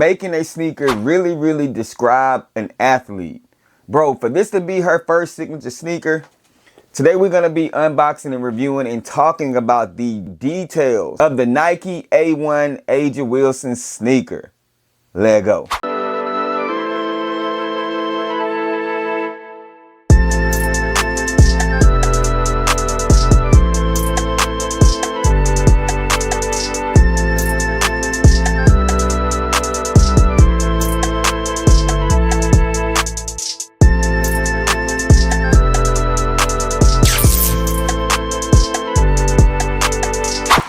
making a sneaker really describe an athlete. Bro, for this to be her first signature sneaker, today we're going to be unboxing and reviewing and talking about the details of the Nike A1 A'ja Wilson sneaker. Let go.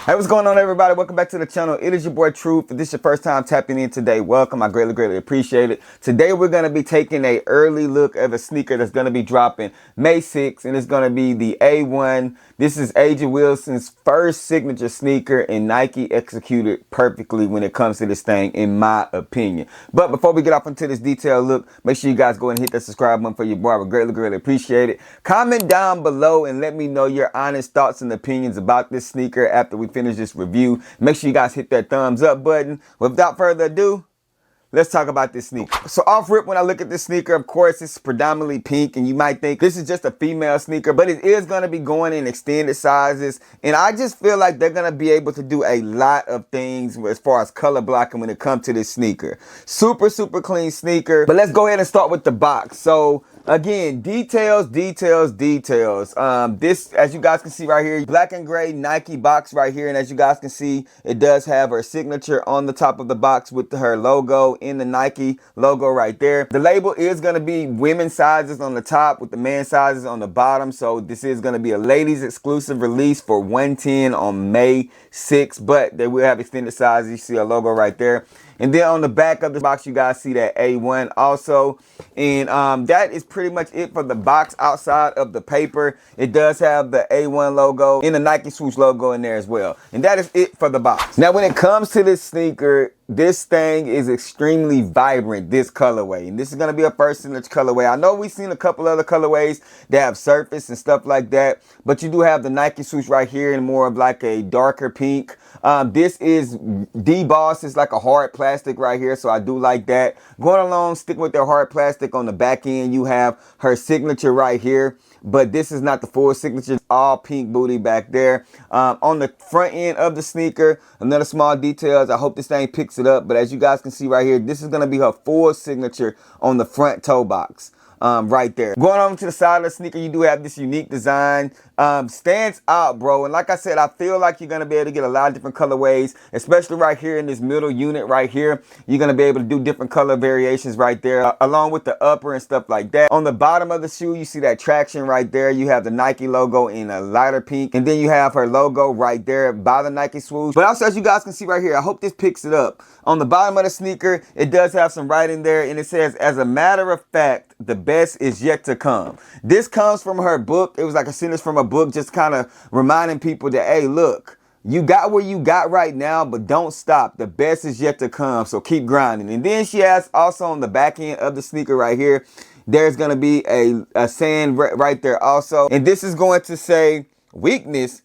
Hey, what's going on, everybody? Welcome back to the channel. It is your boy Truth. If this is your first time tapping in today, welcome. I greatly appreciate it. Today we're going to be taking an early look at a sneaker that's going to be dropping May 6th, and it's going to be the A1. This is A'ja Wilson's first signature sneaker, and Nike executed perfectly when it comes to this thing, in my opinion. But before we get off into this detailed look, make sure you guys go ahead and hit that subscribe button for your boy. I would greatly appreciate it. Comment down below and let me know your honest thoughts and opinions about this sneaker after we finish this review. Make sure you guys hit that thumbs up button. Without further ado, let's talk about this sneaker. So off rip, when I look at this sneaker, of course, it's predominantly pink, and you might think this is just a female sneaker, but it is going to be going in extended sizes. And I just feel like they're going to be able to do a lot of things as far as color blocking when it comes to this sneaker. Super clean sneaker. But let's go ahead and start with the box. So again, details. This, as you guys can see right here, black and gray Nike box right here. And as you guys can see, it does have her signature on the top of the box with her logo in the Nike logo right there. The label is going to be women's sizes on the top with the man sizes on the bottom. So this is going to be a ladies exclusive release for 110 on May 6th, but they will have extended sizes. You see a logo right there. And then on the back of the box, you guys see that A1 also. And that is pretty much it for the box. Outside of the paper, it does have the A1 logo and the Nike swoosh logo in there as well. And that is it for the box. Now, when it comes to this sneaker, this thing is extremely vibrant, this colorway. And this is going to be a first signature colorway. I know we've seen a couple other colorways that have surface and stuff like that, but you do have the Nike swoosh right here in more of like a darker pink. This is debossed. It's like a hard plastic right here, so I do like that. Going along, sticking with their hard plastic on the back end, you have her signature right here, but this is not the full signature. It's all pink booty back there. On the front end of the sneaker, another small details. I hope this thing picks it up, but as you guys can see right here, this is going to be her full signature on the front toe box. Right there. Going on to the side of the sneaker, you do have this unique design. Stands out, bro. And like I said, I feel like you're going to be able to get a lot of different colorways, especially right here in this middle unit right here. You're going to be able to do different color variations right there, along with the upper and stuff like that. On the bottom of the shoe, you see that traction right there. You have the Nike logo in a lighter pink, and then you have her logo right there by the Nike swoosh. But also, as you guys can see right here, I hope this picks it up. On the bottom of the sneaker, it does have some writing there, and it says, "As a matter of fact, the best is yet to come." This comes from her book. It was like a sentence from a book, just kind of reminding people that, hey, look, you got where you got right now, but don't stop. The best is yet to come, so keep grinding. And then she has also on the back end of the sneaker right here, there's going to be a saying right there also. And this is going to say, weakness.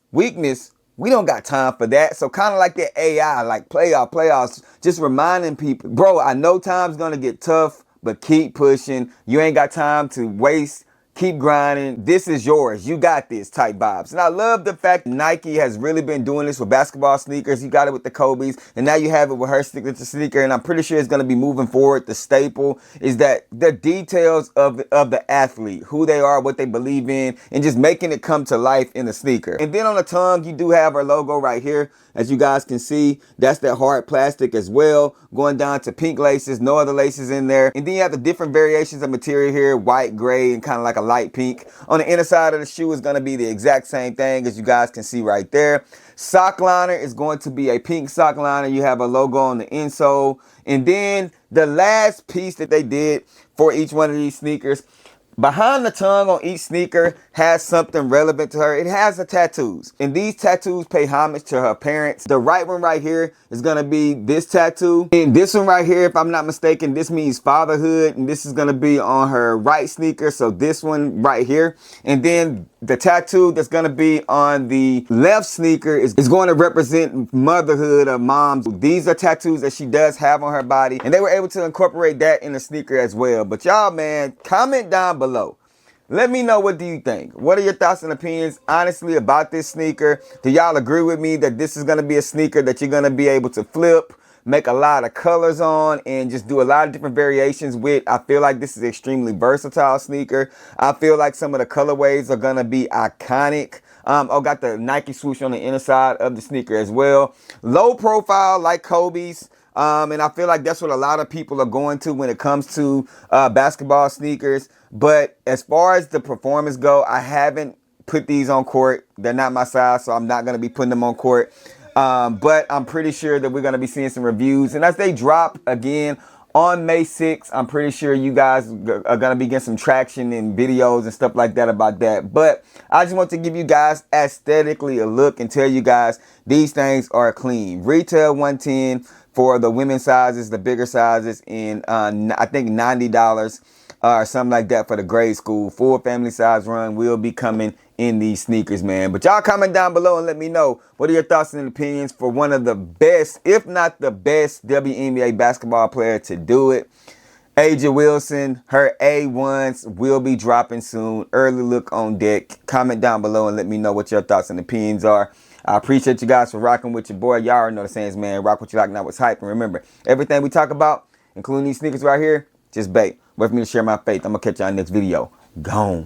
We don't got time for that. So kind of like that AI, like playoffs, just reminding people, bro, I know time's going to get tough, but keep pushing. You ain't got time to waste. Keep grinding. This is yours. You got this type vibes. And I love the fact Nike has really been doing this with basketball sneakers. You got it with the Kobe's, and now you have it with her signature sneaker. And I'm pretty sure it's going to be moving forward. The staple is that the details of the athlete, who they are, what they believe in, and just making it come to life in the sneaker. And then on the tongue, you do have her logo right here. As you guys can see, that's that hard plastic as well, going down to pink laces, no other laces in there. And then you have the different variations of material here, white, gray, and kind of like a light pink. On the inner side of the shoe is going to be the exact same thing, as you guys can see right there. Sock liner is going to be a pink sock liner. You have a logo on the insole. And then the last piece that they did for each one of these sneakers, behind the tongue on each sneaker has something relevant to her. It has the tattoos, and these tattoos pay homage to her parents. The right one right here is going to be this tattoo, and this one right here, if I'm not mistaken, this means fatherhood, and this is going to be on her right sneaker. So this one right here, and then the tattoo that's going to be on the left sneaker is going to represent motherhood of moms. These are tattoos that she does have on her body, and they were able to incorporate that in the sneaker as well. But y'all, man, comment down below. Let me know, what do you think? What are your thoughts and opinions, honestly, about this sneaker? Do y'all agree with me that this is going to be a sneaker that you're going to be able to flip, make a lot of colors on, and just do a lot of different variations with? I feel like this is an extremely versatile sneaker. I feel like some of the colorways are going to be iconic. Oh, got the Nike swoosh on the inner side of the sneaker as well. Low profile like Kobe's. And I feel like that's what a lot of people are going to when it comes to basketball sneakers. But as far as the performance go, I haven't put these on court. They're not my size, so I'm not going to be putting them on court. But I'm pretty sure that we're going to be seeing some reviews. And as they drop again on May 6th, I'm pretty sure you guys are going to be getting some traction in videos and stuff like that about that. But I just want to give you guys aesthetically a look and tell you guys these things are clean. Retail $110 for the women's sizes, the bigger sizes, and I think $90 or something like that for the grade school. Full family size run will be coming in these sneakers, man. But y'all comment down below and let me know, what are your thoughts and opinions for one of the best, if not the best, WNBA basketball player to do it. A'ja Wilson, her A1s will be dropping soon. Early look on deck. Comment down below and let me know what your thoughts and opinions are. I appreciate you guys for rocking with your boy. Y'all already know the sayings, man. Rock what you like, not what's hype. And remember, everything we talk about, including these sneakers right here, just bait. Wait for me to share my faith. I'm going to catch y'all in the next video. Gone.